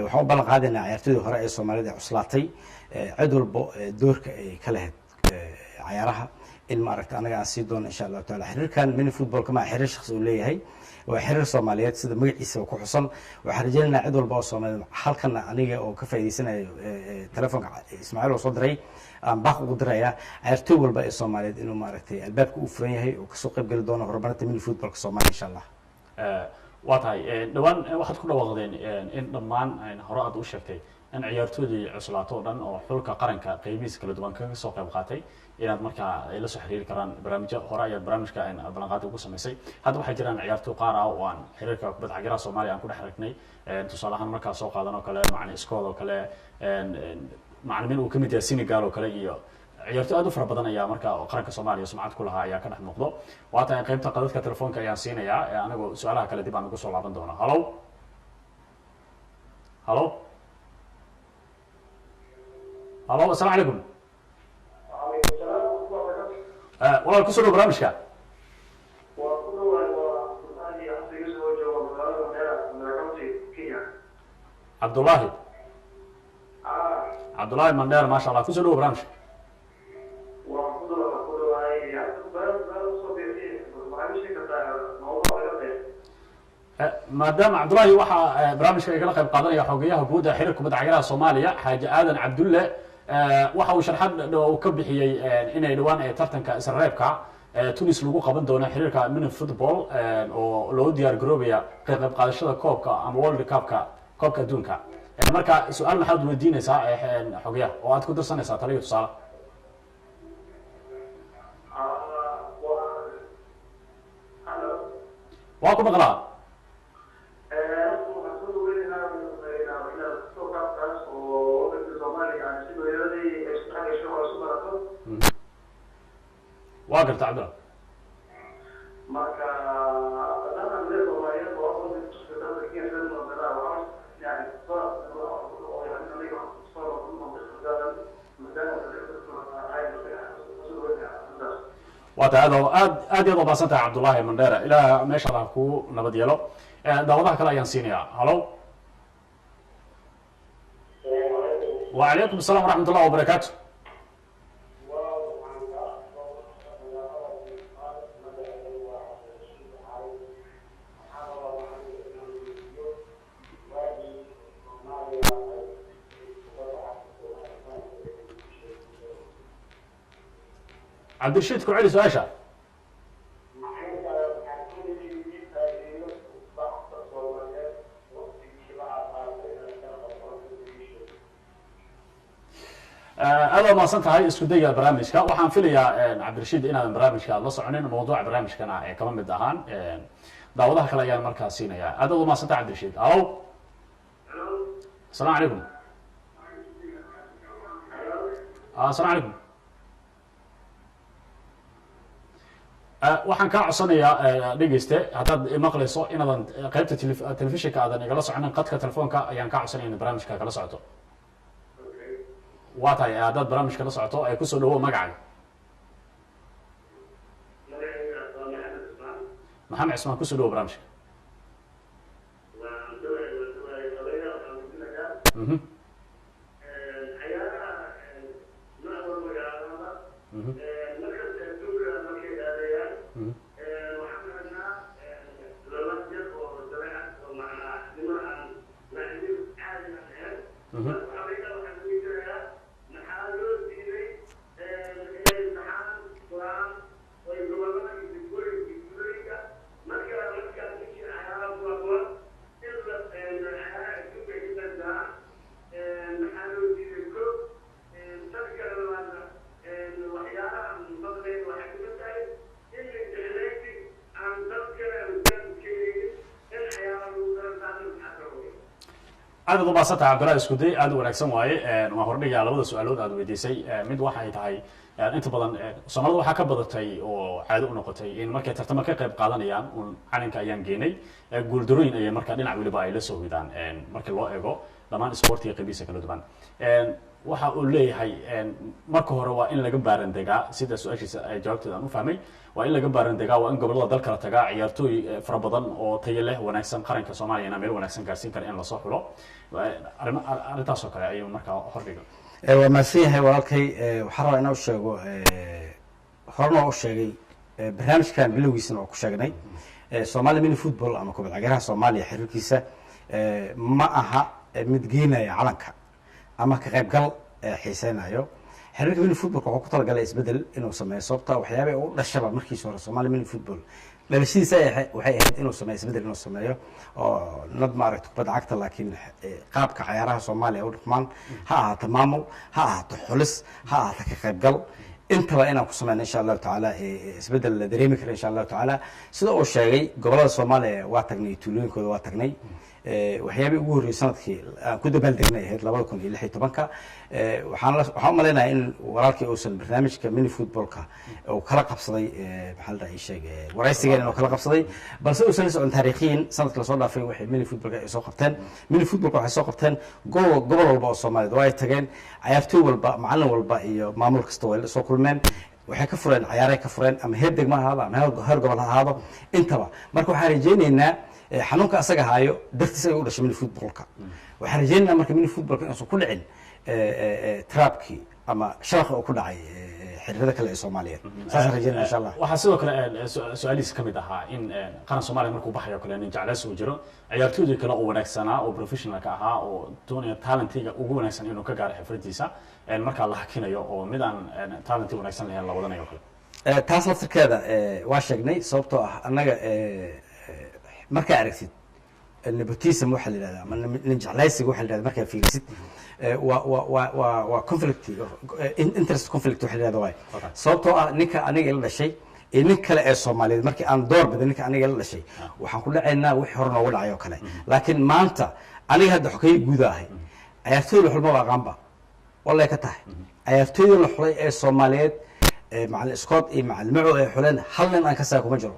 waxaan u ballan qaadaynaa ciyaartooydii hore ee soomaalida ee cuslaatay cid walbo doorka ay ka lahayd ciyaaraha in maaragtay anaga aan sii doono insha allahu tacaala xiriirkan mini footballka ma xiriir shakhsi uu leeyahay waa xiriir soomaaliyeed sida magaciisa ku xusan waxaan rajeynaynaa cid walba oo soomaaliyeed halkana aniga oo ka faa'iideysanayo telefoonka ismaaciil oo soo diray aan baaq ugu dirayaa ciyaartooy walba ee soomaaliyeed inuu maaragtay albaabka u furan yahay oo kasoo qayb gali doono horumarinta mini footballka soomaaliya insha allah waa tahay dhawaan waxaad ku dhawaaqdeen in dhammaan hore aad u sheegtay in ciyaartoydii cuslaato oo dhan oo xulka qaranka qaybihiisa kala duwan kaga soo qayb qaatay inaad markaa ay la soo xiriiri karaan barnaamijyo hore ayaad barnaamijka ballanqaadi ugu samaysay hadda waxaa jiraan ciyaartoy qaar ah oo aan xiriirka kubadda cagaraha soomaaliya aan ku dhex aragnay tusaale ahaan markaa soo qaadan oo kale macalin iskood oo kale macalimiin uu ka mid yahay Senegal oo kale iyo ciyaartoy aad u fara badan ayaa markaa qaranka Soomaaliya sumcad ku lahaa ayaa ka dhex muuqdo waa tahay qaybta qadadka telefoonka ayaan siinayaa anagoo su'aalaha kale dib aan ugu soo laaban doona halo halo halo assalaamu calaykum walaal ku soo dhow barnaamijka cabdullaahi cabdullaahi mandheer maasha allah ku soo dhow barnaamijka maadaama cabdullaahi waxaa barnaamijka igala qayb qaadanaya xogeyaha guud ee xiriirka kubadda cagaraha Soomaaliya xaaji aadan cabdulle waxa uu sharxad uu ka bixiyay inay dhawaan ee tartanka isreebka Tunis lagu qaban doono xiriirka mini football oo loo diyaar garoobaya qayb qaadashada koobka ama World Cup-ka koobka adduunka marka su'aal maxaad weydiinaysaa xogeyaha oo aad ku darsanaysaa taliyo tusaale waa ku maqlaa waa garta cabdalla waa tahay aad yaad ubaasan tahay cabdullaahi mandheera ilaa meesha allah ku nabad yeelo daawadaha kale ayaan siinayaa halo وعليكم السلام ورحمة الله وبركاته عبد الرشيد كوعلي سؤاشا هذا ما صنت هاي اسكودية برامج كا وحن فيليا عبد الرشيد إن هذا برامج كا الله صعنين موضوع برامج كنا كمان مدهان داودها كلا يا مركزين يا هذا ما صنت عبد الرشيد أو السلام عليكم السلام عليكم waxaan ka codsanayaa dhegeyste haddaad maqlayso inaadan qaybta telefishinka aadan igala soconin qadka telefoonka ayaan ka codsanaya in barnaamijka kala socoto waa tahay haddaad barnaamijka la socoto ay kusoo dhawo magacaaga maxamed cismaan kusoo dhawo barnaamijka aad u baasata cabdiraad isku day aad u wanaagsan waaye waa hordhiga labada su'aalood aad weydiisay mid waxa ay tahay inta badan Soomaalidu waxa ka badatay oo caado u noqotay in markay tartamo ka qayb qaadanayaan calanka ayaan geenay guuldarooyin ay marka dhinac waliba ay la soo wadaan marka loo eego dhamaan isboortiga qaybiisa kala duwan waxa uu leeyahay marka hore waa in laga baaran degaa sida su'aashiisa ay jawaabteeda aan u fahmay waa in laga baaran degaa waa in gobolada dalka la tagaa ciyaartooy fara badan oo tayo leh wanaagsan qaranka Soomaaliya meel wanaagsan gaarsiin kara in la soo xulo arrintaas oo kale ayuu markaa hordhiga waa maasiyahay walaalkay waxaan rabaa inaan u sheego horena u sheegay barnaamijkan bilowgiisana oo ku sheegnay Soomaaliya mini football ama kubadda cagaraha Soomaaliya xiriirkiisa ma aha mid geenaya calanka ama ka qaybgal xiiseynayo xiriirka mini football wuxuu ku talagalay isbedel inuu sameeyo sababta waxyaabo uu dhashaba markiis hore Soomaaliya mini football dhalashadiisa waxay ahayd inuu sameeyo isbedel inuu sameeyo oo nad maaragta kubadda cagta laakiin qaabka ciyaaraha Soomaaliya u dhaqmaan ha ahaato maamul ha ahaato xulis ha ahaato ka qaybgal intaba inaan ku sameeyno insha Allah taala isbedel la dareemi karo insha Allah taala sida uu sheegay gobolada Soomaaliya waa tagnay tuulooyinkooda waa tagnay waxyaabay ugu horeeyay sanadkii aan ku dabaaldegnay ahayd 2016 waxaan maleynayaa in walaalkii uusan barnaamijka mini footballka oo kala qabsaday maxal ay sheegay waraysigan oo kala qabsaday balse uusan la socon taariikhiin sanadkii la soo dhaafay waxay mini footballka ay soo qabteen mini footballka waxay soo qabteen gobol walba oo Soomaaliya way tageen ciyaartoy walba macallin walba iyo maamul kasta way soo kulmeen waxay ka fureen ciyaaray ka fureen ama heer degmo ha ahaado ama heer gobol ha ahaado intaba marka waxaan rajaynaynaa xanuunka asaga haayo dartiisa ay u dhashay mini footballka waxaan rajaynaynaa marka mini footballka inuu ku dhicin trapkii ama shabaq oo ku dhacay xiriirada kale ee Soomaaliyeed saas rajaynaa insha Allah waxa sidoo kale su'aalihiisa kamid ahaa in qaran Soomaaliya markuu baxayo kale nin jecel soo jiro ciyaartooyda kale oo wanaagsanaa oo professional ka ahaa oo doonaya talentiga ugu wanaagsan inuu ka gaaro xirfadiisa marka la hakinayo oo mid aan talent wanaagsan lahayn la wadanayo kale taas laftirkeeda waa sheegnay sababtoo ah annaga marka aragtid nepotism waxa la yiraahdaa ama nin jeclaysiga waxa la yiraahdaa marka fiirisid waa conflict interest conflict waxa la yiraahdaa way sababtoo ah ninka aniga la dhashay ee nin kale ee Soomaaliyeed markii aan door bidan ninka aniga la dhashay waxaan ku dhacaynaa wixii hore noogu dhacay oo kale laakiin maanta aniga hadda xogay guud ahay ciyaartooyda xulmo waa qaanba wallahi ka tahay ciyaartooyda la xulay ee Soomaaliyeed macallin Scott iyo macallin Macu ee xuleen hal nin aan ka saa kuma jiro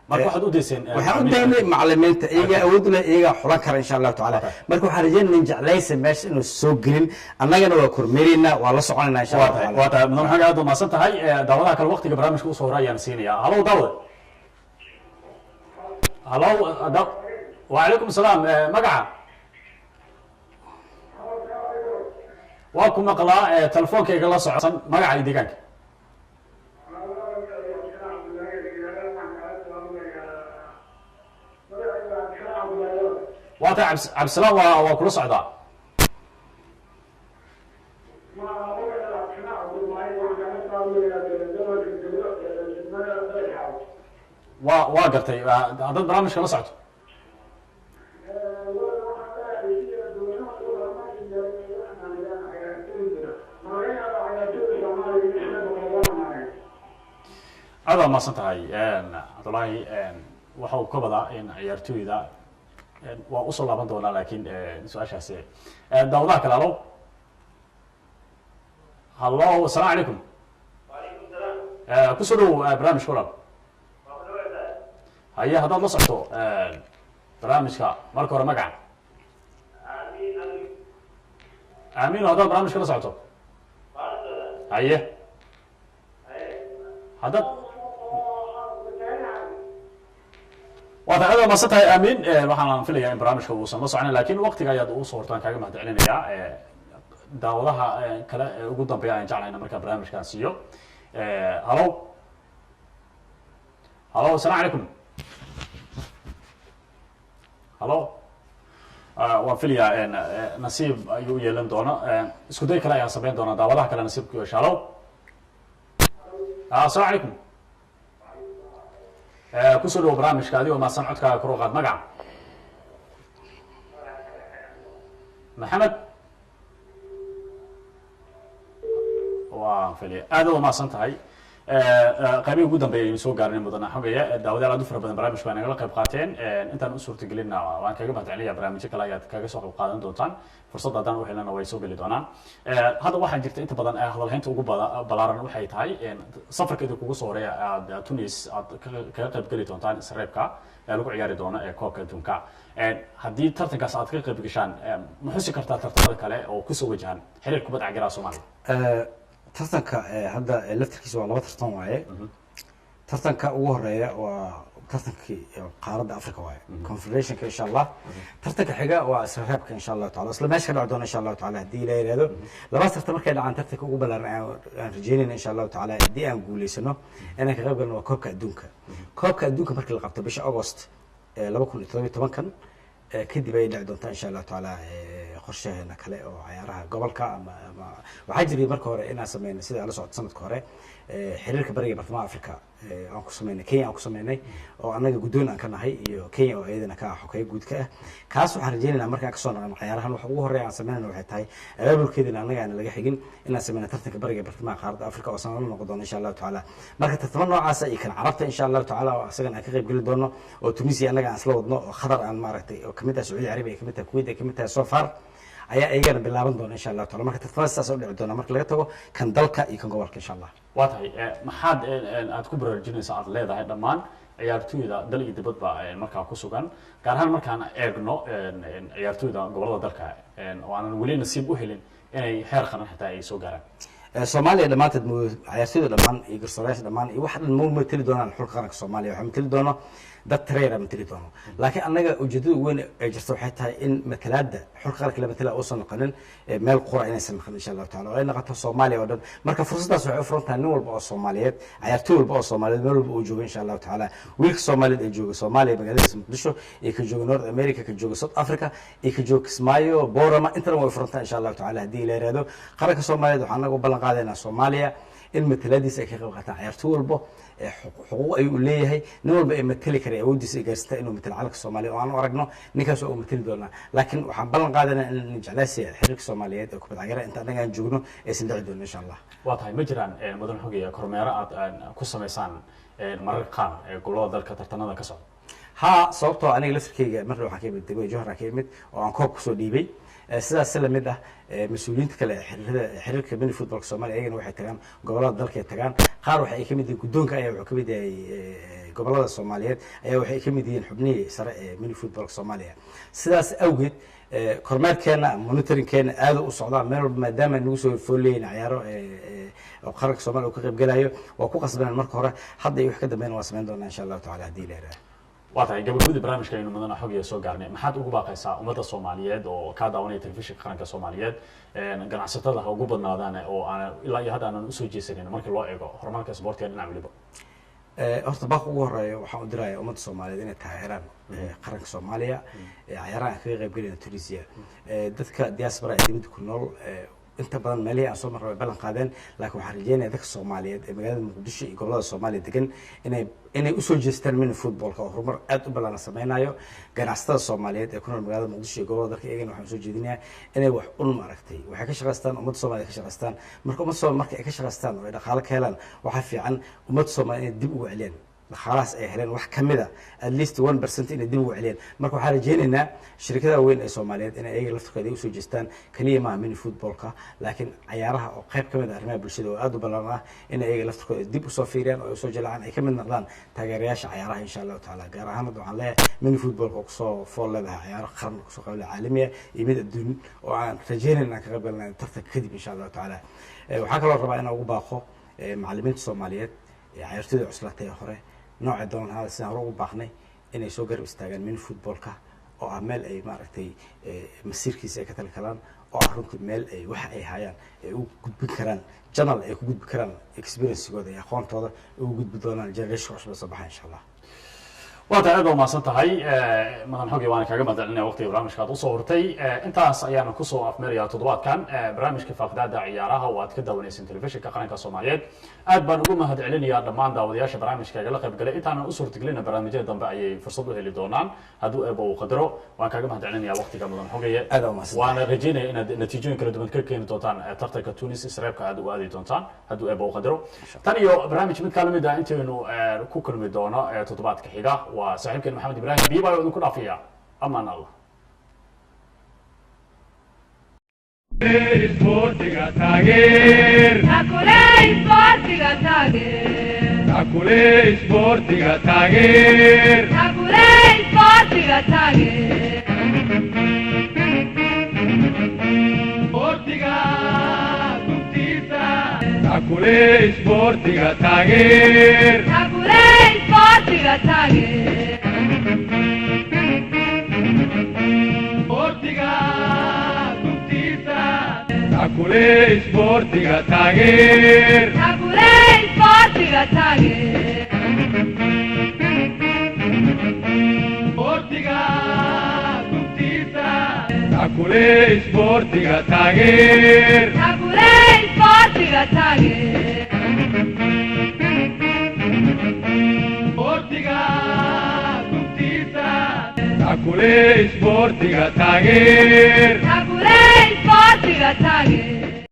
marka waxaad u deyseen waxaan u deynay macallimiinta iyaga awood leh iyaga xulan kara insha Allah taala marka waxaan rajaynaynaa in jeclaysa meesha inuu soo gelin annagana waa kormeerina waa la soconaynaa insha Allah taala waa tahay maxamed aad u maasan tahay daawadaha kale waqtiga barnaamijka u soo horeeyaan siinaya halo daawad halo wa alaykum salaam magaca waa ku maqlaa telefonkayga la socodsan magaca iyo deegaanka وأنت عبد السلام وكل صعداء. وقرتي هذا البرامج كلا صعد. هذا ما صنعي عبد الله وحو كبدا إن عيارتوي ذا waa u soo laaban doonaa laakiin su'aashaasi daawadaha kale hallo assalaamu calaykum ku soo dhow barnaamijka walaal haye haddaad la socoto barnaamijka marka hore magaca aamiin haddaad barnaamijka la socoto haye haddaad waad aad ma satahay aamin waxaan filayaa in barnaamijka uu soo socon laakiin waqtiga ayaad u soo hortaan kaaga mahadcelinayaa daawadaha kale ugu dambeeya aan jeclayna marka barnaamijkan siiyo halo halo assalaamu calaykum halo waan filayaa nasiib ayuu yeelan doona isku day kale ayaan sameyn doonaa daawadaha kale nasiib ku yeesha halo assalaamu calaykum ku soo dhaw barnaamijka adigoo maasan codkaaga kor u qaad magaca maxamed waa fili aad u maasan tahay qaybihii ugu dambeeyay aynu soo gaarnay mudana xogaya daawadayaal aad u fara badan barnaamijka waa nagala qayb qaateen intaan u suurtagelinna waan kaga mahadcelinayaa barnaamijyo kale ayaad kaga soo qayb qaadan doontaan fursad haddaan u helana way soo geli doonaan hadda waxaa jirta inta badan hadalhaynta ugu balaaran waxay tahay safarka idin kugu soo horeeya aad Tunis aad kaga qayb geli doontaan isreebka lagu ciyaari doono ee koobka adduunka haddii tartankaas aad ka qayb gashaan ma xusi kartaa tartamada kale oo kusoo wajahan xiriirka kubadda cagta Soomaaliya tartanka hadda laftirkiisa waa laba tartan waaye tartanka ugu horeeya waa tartankii qaaradda Afrika waaye confederationka insha Allah tartanka xiga waa isreebka insha Allah taala isla meesha ka dhacdo insha Allah taala hadii la yiraahdo laba tartan markay dhacaan tartanka ugu balaaran aan rajeynayna insha Allah taala hadii aan guuleysano inaan ka qayb galno koobka adduunka markii la qabto bisha August 2017 kan kadib ay dhici doontaa insha Allah taala qorshaheena kale oo ciyaaraha gobolka ama waxaa jiray marka hore inaan sameynay sida aan la socdo sanadka hore xiriirka bariga bartamaha Afrika aan ku sameynay Kenya aan ku sameynay oo anaga guddoon aan ka nahay iyo Kenya oo ayadana ka xogay guud ka ah kaas waxaan rajaynaynaa markaan ka soo noqono ciyaarahan waxa ugu horeeya aan sameynayno waxay tahay abaabulkeedina anaga aan laga xigin inaan sameyno tartanka bariga bartamaha qaaradda Afrika oo sanad noqon doona insha Allah taala marka tartamo noocaas ay kan carabta insha Allah taala oo asagana ka qayb gali doono oo Tunisia anaga aan isla wadno oo Qatar aan maaragtay oo kamid ah Saudi Arabia kamid ah Kuwait kamid ah so far ayaa ayagana bilaaban doona insha Allah taala marka tartamadaas oo dhici doona marka laga tago kan dalka iyo kan gobolka insha Allah waa tahay maxaad aad ku baraarujinaysaa aad leedahay dhammaan ciyaartooyda dal iyo dibadba markaa ku sugan gaar ahaan markaan eegno ciyaartooyda gobolada dalka oo aanan weli nasiib u helin inay heer qaran xitaa ay soo gaaraan Soomaaliya dhamaanteed ciyaartooyda dhamaan iyo garsoorayaasha dhamaan iyo wax dhan ma matali doonaan xulka qaranka Soomaaliya waxa matali doono dad tareera matali doono laakiin anaga ujeedada weyn ee jirta waxay tahay in matalaada xulka qaranka la matala oo soo noqonin meel qura inaysan noqon insha Allah taala oo ay noqoto Soomaaliya oo dhan marka fursadaas waxay u furan tahay nin walba oo Soomaaliyeed ciyaartooy walba oo Soomaaliyeed meel walba oo jooga insha Allah taala wiilka Soomaaliyeed ee jooga Soomaaliya magaalada Muqdisho ee ka jooga North America ka jooga South Africa ee ka jooga Kismaayo Boorama intana way furan tahay insha Allah taala hadii la yiraahdo qaranka Soomaaliyeed waxaan nagu ballan qaadaynaa Soomaaliya in matalaadiisa ay ka qayb qaataan ciyaartooy walba xuquuq ay u leeyahay nin walba ay matali kara awoodiisa ay gaarsitaa inuu matalo calanka Soomaaliya oo aan u aragno ninkaas oo matali doona laakiin waxaan ballan qaadaynaa in jeclaasiga xiriirka Soomaaliyeed ee kubadda cagta inta anaga aan joogno aysan dhici doonin insha Allah waa tahay ma jiraan mudan xogeeya kormeero aad ku sameysaan marar qaar gobolada dalka tartanada ka socda ha sababtoo aniga laftirkeyga mar waxaan ka imid degmada Jowhar ka imid oo aan koob ku soo dhiibay sidaas la mid ah mas'uuliyiinta kale xiriirka mini footballka Soomaaliya ayagana waxay tagaan gobolada dalka ay tagaan qaar waxay ka mid yihiin guddoonka ayaa wuxuu ka mid yahay gobolada Soomaaliyeed ayaa waxay ka mid yihiin xubnihii sare ee mini footballka Soomaaliya sidaas awgeed kormeerkeena monitoringkeena aad u socdaa meel walba maadaama nagu soo fooleeyeen ciyaaro oo qaranka Soomaaliya uu ka qayb galayo waa ku qasbanaan marka hore hadda iyo wax ka dambeeyna waa sameyn doonaa insha Allah taala hadii la yiraahdo waa tahay gabagabada barnaamijka aynu mudana xog soo gaarnay maxaad ugu baaqaysaa ummadda Soomaaliyeed oo ka daawanaya telefishinka qaranka Soomaaliyeed ganacsatada ha ugu badnaadaan oo aan ilaa iyo hadda aan u soo jeesanin markii loo eego horumarka isboortiga dhinaca waliba horta baaq ugu horeeyo waxaan u dirayaa ummadda Soomaaliyeed inay taageeraan qaranka Soomaaliya ciyaaraha kaga qayb galaya Tunisia dadka diaspora ee dibadda ku nool inta badan meelihii aan soo marray ballan qaadeen laakiin waxaan rajeynayaa dadka Soomaaliyeed ee magaalada Muqdisho iyo gobolada Soomaaliya degan inay u soo jeestaan mini footballka oo horumar aad u ballaaran sameynayo ganacsatada Soomaaliyeed ee ku nool magaalada Muqdisho iyo gobolada dalka iyagana waxaan soo jeedinayaa inay wax un maaragtay waxay ka shaqeystaan ummadda Soomaaliyeed ka shaqeystaan marka ummadda Soomaaliyeed marka ay ka shaqeystaan oo ay dhaqaale ka helaan waxa fiican ummadda Soomaaliyeed inay dib ugu celiyaan khalaas ay heleen wax kamida at least 1% inay dib ugu celiyaan marka waxaan rajeynaynaa shirkadaha weyn ee Soomaaliyeed inay ayaga laftirkooda u soo jeestaan kaliya ma mini footballka laakiin ciyaaraha oo qayb kamid ah arrimaha bulshada oo aad u ballaaran ah inay ayaga laftirkooda dib u soo fiiriyaan oo soo jilcaan ay kamid noqdaan taageerayaasha ciyaaraha insha Allah taala gaar ahaan waxaan leeyahay mini footballka oo soo fool leedahay ciyaaro qaran oo soo qeyb caalamiya iyo mid adduun oo aan rajeynaynaa ka qayb galnaa tartanka kadib insha Allah taala waxaan kaloo rabaa inaan ugu baaqo macallimiinta Soomaaliyeed ciyaartooyda cuslaatay hore nooca doon hada sidaan hore ugu baaqnay inay soo garab istaagaan mini footballka oo ah meel ay maaragtay masiirkiisa ay ka tali karaan oo ah runtii meel ay waxa ay hayaan ay u gudbin karaan channel ay ku gudbi karaan experience-gooda iyo aqoontooda ugu gudbi doonaan generation cusub soo baxa insha Allah waa tahay aad maasan tahay madan xoogay waan kaaga madalnaa waqtiga barnaamijka aad u soo hortay intaas ayaana ku soo afmeerayaa toddobaadkan barnaamijka faaqdaada ciyaaraha oo aad ka daawanaysan telefishinka qaranka Soomaaliyeed aad baan ugu mahadcelinayaa dhammaan daawadayaasha barnaamijka la qayb galay intaan u suurtagelina barnaamijyada dambe ayay fursad u heli doonaan hadduu eebo uu qadaro waan kaaga mahadcelinayaa waqtiga madan xoogay waan rajeynayaa inaad natiijooyin kala duwan ka keeni doontaan tartanka Tunis Israelka aad u aadi doontaan hadduu eebo uu qadaro tan iyo barnaamij mid kala mid ah intaynu ku kulmi doono toddobaadka xiga وصاحبكم محمد إبراهيم بيبا ويكون عافية أمان الله Sportiga tager Takulei sportiga tager Takulei sportiga tager Takulei sportiga tager Sportiga tuttita Takulei sportiga tager Takulei sportiga tager Sportiga tuttita Takulei sportiga tager Takulei sportiga tager Sportiga tuttita Takulei sportiga tager Takulei taageer Sportiga gubtiisa Takule sportiga taageer Takule sportiga taageer